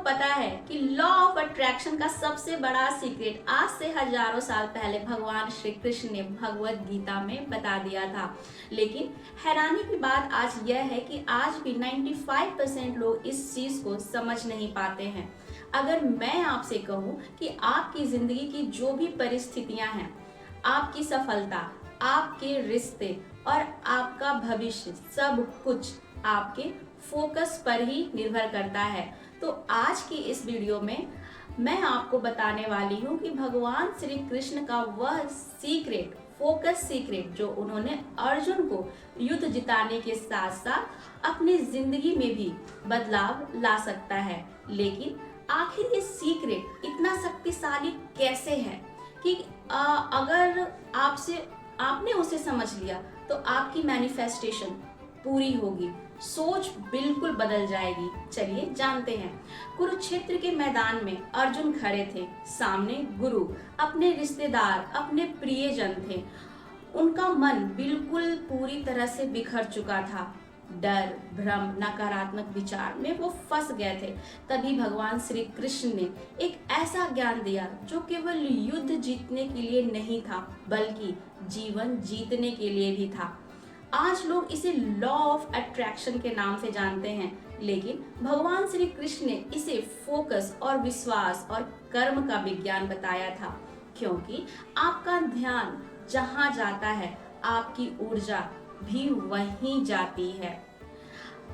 पता है कि लॉ ऑफ अट्रैक्शन का सबसे बड़ा सीक्रेट आज से हजारों साल पहले भगवान श्री कृष्ण ने भगवत गीता में बता दिया था। लेकिन हैरानी की बात आज यह है कि आज भी 95% लोग इस चीज को समझ नहीं पाते हैं। अगर मैं आपसे कहूं कि आपकी जिंदगी की जो भी परिस्थितियां हैं, आपकी सफलता, आपके रिश्ते और आपका भविष्य, सब कुछ आपके फोकस पर ही निर्भर करता है। तो आज की इस वीडियो में मैं आपको बताने वाली हूँ कि भगवान श्री कृष्ण का वह सीक्रेट, फोकस सीक्रेट जो उन्होंने अर्जुन को युद्ध जिताने के साथ साथ अपनी जिंदगी में भी बदलाव ला सकता है। लेकिन आखिर ये सीक्रेट इतना शक्तिशाली कैसे है कि अगर आपने उसे समझ लिया तो आपकी मैनिफेस्टेशन पूरी होगी, सोच बिल्कुल बदल जाएगी। चलिए जानते हैं। कुरुक्षेत्र के मैदान में अर्जुन खड़े थे, सामने गुरु, अपने रिश्तेदार, अपने प्रियजन थे। उनका मन बिल्कुल पूरी तरह से बिखर चुका था। डर, भ्रम, नकारात्मक विचार में वो फंस गए थे। तभी भगवान श्री कृष्ण ने एक ऐसा ज्ञान दिया जो केवल युद्ध जीतने के लिए नहीं था, बल्कि जीवन जीतने के लिए भी था। आज लोग इसे लॉ ऑफ अट्रैक्शन के नाम से जानते हैं, लेकिन भगवान श्री कृष्ण ने इसे फोकस और विश्वास और कर्म का विज्ञान बताया था। क्योंकि आपका ध्यान जहां जाता है, आपकी ऊर्जा भी वहीं जाती है,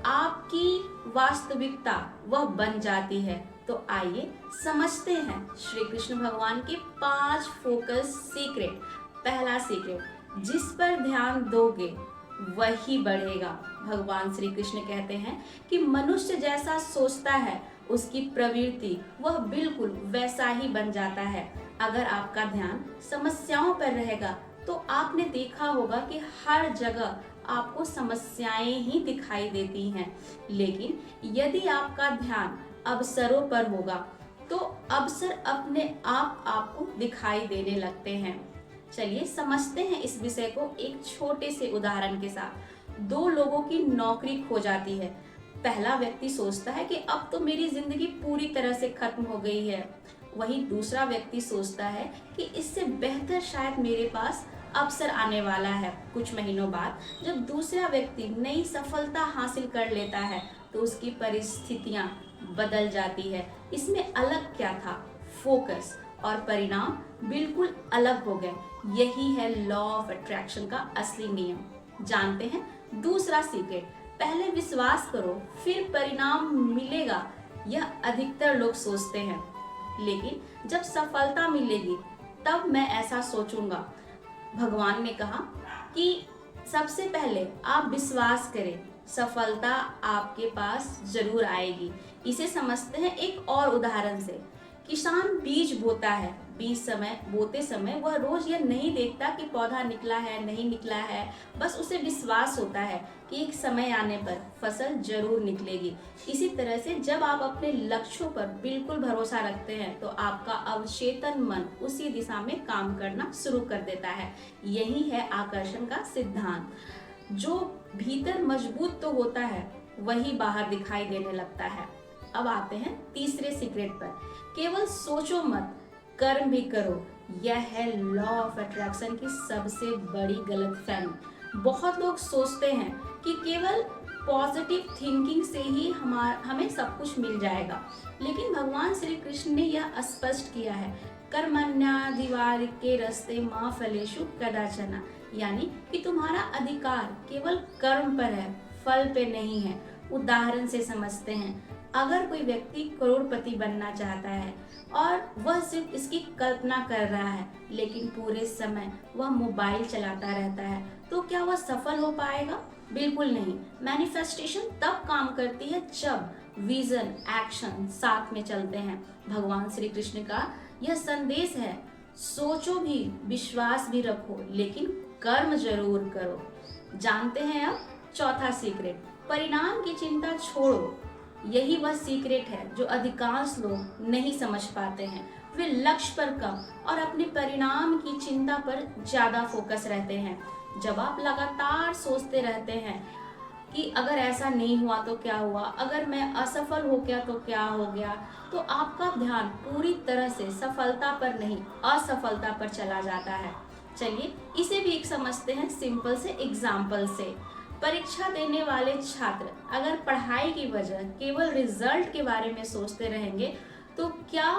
आपकी वास्तविकता वह बन जाती है। तो आइए समझते हैं श्री कृष्ण भगवान के 5 फोकस सीक्रेट। पहला सीक्रेट, जिस पर ध्यान दोगे वही बढ़ेगा। भगवान श्री कृष्ण कहते हैं कि मनुष्य जैसा सोचता है, उसकी प्रवृत्ति वह बिल्कुल वैसा ही बन जाता है। अगर आपका ध्यान समस्याओं पर रहेगा तो आपने देखा होगा कि हर जगह आपको समस्याएं ही दिखाई देती हैं। लेकिन यदि आपका ध्यान अवसरों पर होगा तो अवसर अपने आप आपको दिखाई देने लगते हैं। चलिए समझते हैं इस विषय को एक छोटे से उदाहरण के साथ। 2 लोगों की नौकरी खो जाती है। पहला व्यक्ति सोचता है कि अब तो मेरी जिंदगी पूरी तरह से खत्म हो गई है। वहीं दूसरा व्यक्ति सोचता है कि इससे बेहतर शायद मेरे पास अवसर आने वाला है। कुछ महीनों बाद जब दूसरा व्यक्ति नई सफलता हासिल कर लेता है तो उसकी परिस्थितियां बदल जाती है। इसमें अलग क्या था? फोकस, और परिणाम बिल्कुल अलग हो गए। यही है लॉ ऑफ अट्रैक्शन का असली नियम। जानते हैं दूसरा सीक्रेट, पहले विश्वास करो फिर परिणाम मिलेगा। यह अधिकतर लोग सोचते हैं, लेकिन जब सफलता मिलेगी तब मैं ऐसा सोचूंगा। भगवान ने कहा कि सबसे पहले आप विश्वास करें, सफलता आपके पास जरूर आएगी। इसे समझते हैं एक और उदाहरण से। किसान बीज बोता है, बोते समय वह रोज यह नहीं देखता कि पौधा निकला है नहीं निकला है, बस उसे विश्वास होता है कि एक समय आने पर फसल जरूर निकलेगी। इसी तरह से जब आप अपने लक्ष्यों पर बिल्कुल भरोसा रखते हैं तो आपका अवचेतन मन उसी दिशा में काम करना शुरू कर देता है। यही है आकर्षण का सिद्धांत। जो भीतर मजबूत तो होता है वही बाहर दिखाई देने लगता है। अब आते हैं तीसरे सीक्रेट पर, केवल सोचो मत, कर्म भी करो। यह है लॉ ऑफ अट्रैक्शन की सबसे बड़ी गलतफहमी। बहुत लोग सोचते हैं कि केवल पॉजिटिव थिंकिंग से ही हमें सब कुछ मिल जाएगा, लेकिन भगवान श्री कृष्ण ने यह स्पष्ट किया है, कर्मण्याधिकार के रस्ते माँ फलेषु कदाचन, यानी कि तुम्हारा अधिकार केवल कर्म पर है, फल पे नहीं है। उदाहरण से समझते हैं, अगर कोई व्यक्ति करोड़पति बनना चाहता है और वह सिर्फ इसकी कल्पना कर रहा है, लेकिन पूरे समय वह मोबाइल चलाता रहता है, तो क्या वह सफल हो पाएगा? बिल्कुल नहीं। मैनिफेस्टेशन तब काम करती है जब विजन, एक्शन साथ में चलते हैं। भगवान श्री कृष्ण का यह संदेश है, सोचो भी, विश्वास भी रखो, लेकिन कर्म जरूर करो। जानते हैं अब चौथा सीक्रेट, परिणाम की चिंता छोड़ो। यही वह सीक्रेट है जो अधिकांश लोग नहीं समझ पाते हैं। वे लक्ष्य पर कम और अपने परिणाम की चिंता पर ज्यादा फोकस रहते हैं। जब आप लगातार सोचते रहते हैं कि अगर ऐसा नहीं हुआ तो क्या हुआ, अगर मैं असफल हो गया तो क्या हो गया, तो आपका ध्यान पूरी तरह से सफलता पर नहीं असफलता पर चला जाता है। चलिए इसे भी एक समझते हैं सिंपल से एग्जाम्पल से। परीक्षा देने वाले छात्र अगर पढ़ाई की वजह केवल रिजल्ट के बारे में सोचते रहेंगे तो क्या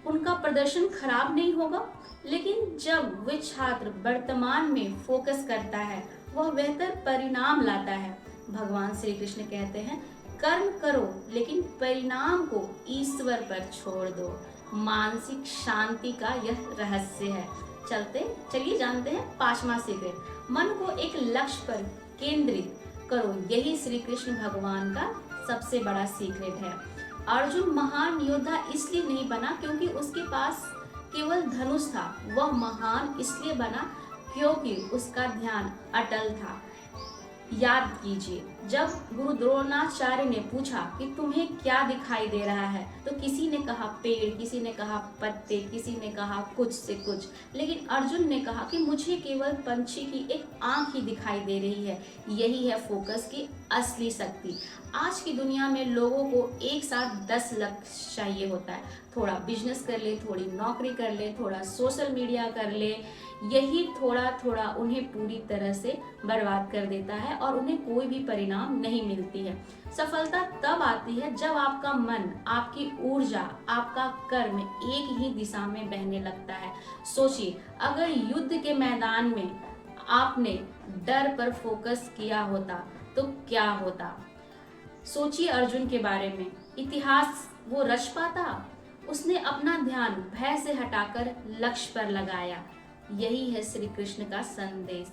उनका प्रदर्शन खराब नहीं होगा? लेकिन जब वे छात्र वर्तमान में फोकस करता है वह बेहतर परिणाम लाता है। भगवान श्री कृष्ण कहते हैं कर्म करो लेकिन परिणाम को ईश्वर पर छोड़ दो। मानसिक शांति का यह रहस्य है। चलिए जानते हैं पांचवा सीक्रेट। मन को एक लक्ष्य पर केंद्रित करो, यही श्री कृष्ण भगवान का सबसे बड़ा सीक्रेट है। अर्जुन महान योद्धा इसलिए नहीं बना क्योंकि उसके पास केवल धनुष था, वह महान इसलिए बना क्योंकि उसका ध्यान अटल था। याद कीजिए जब गुरु द्रोणाचार्य ने पूछा कि तुम्हें क्या दिखाई दे रहा है, तो किसी ने कहा पेड़, किसी ने कहा पत्ते, किसी ने कहा कुछ से कुछ, लेकिन अर्जुन ने कहा कि मुझे केवल पंछी की एक आंख ही दिखाई दे रही है। यही है फोकस की असली शक्ति। आज की दुनिया में लोगों को एक साथ 10 लक्ष्य चाहिए होता है। थोड़ा बिजनेस कर ले, थोड़ी नौकरी कर ले, थोड़ा सोशल मीडिया कर ले, यही थोड़ा थोड़ा उन्हें पूरी तरह से बर्बाद कर देता है और उन्हें कोई भी परिणाम नहीं मिलती है। सफलता तब आती है जब आपका मन, आपकी ऊर्जा, आपका कर्म एक ही दिशा में बहने लगता है। सोचिए अगर युद्ध के मैदान में आपने डर पर फोकस किया होता तो क्या होता? सोचिए अर्जुन के बारे में, इतिहास वो रच पाता? उसने अपना ध्यान भय से हटाकर लक्ष्य पर लगाया। यही है श्री कृष्ण का संदेश।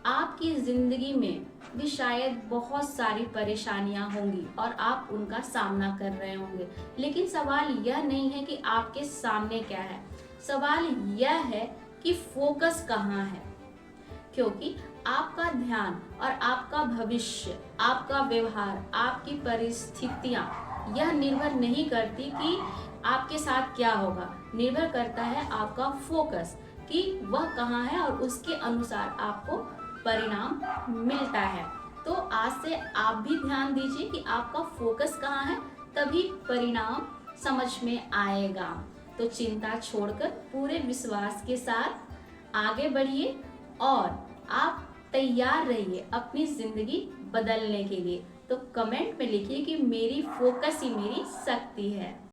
आपकी जिंदगी में भी शायद बहुत सारी परेशानियां होंगी और आप उनका सामना कर रहे होंगे, लेकिन सवाल यह नहीं है कि आपके सामने क्या है, सवाल यह है कि फोकस कहाँ है। क्योंकि आपका ध्यान और आपका भविष्य, आपका व्यवहार, आपकी परिस्थितियां यह निर्भर नहीं करती कि आपके साथ क्या होगा, निर्भर करता है आपका फोकस कि वह कहाँ है और उसके अनुसार आपको परिणाम मिलता है। तो आज से आप भी ध्यान दीजिए कि आपका फोकस कहाँ है, तभी परिणाम समझ में आएगा। तो चिंता छोड़कर पूरे विश्वास के साथ आगे बढ़िए और आप तैयार रहिए अपनी जिंदगी बदलने के लिए। तो कमेंट में लिखिए कि मेरी फोकस ही मेरी शक्ति है।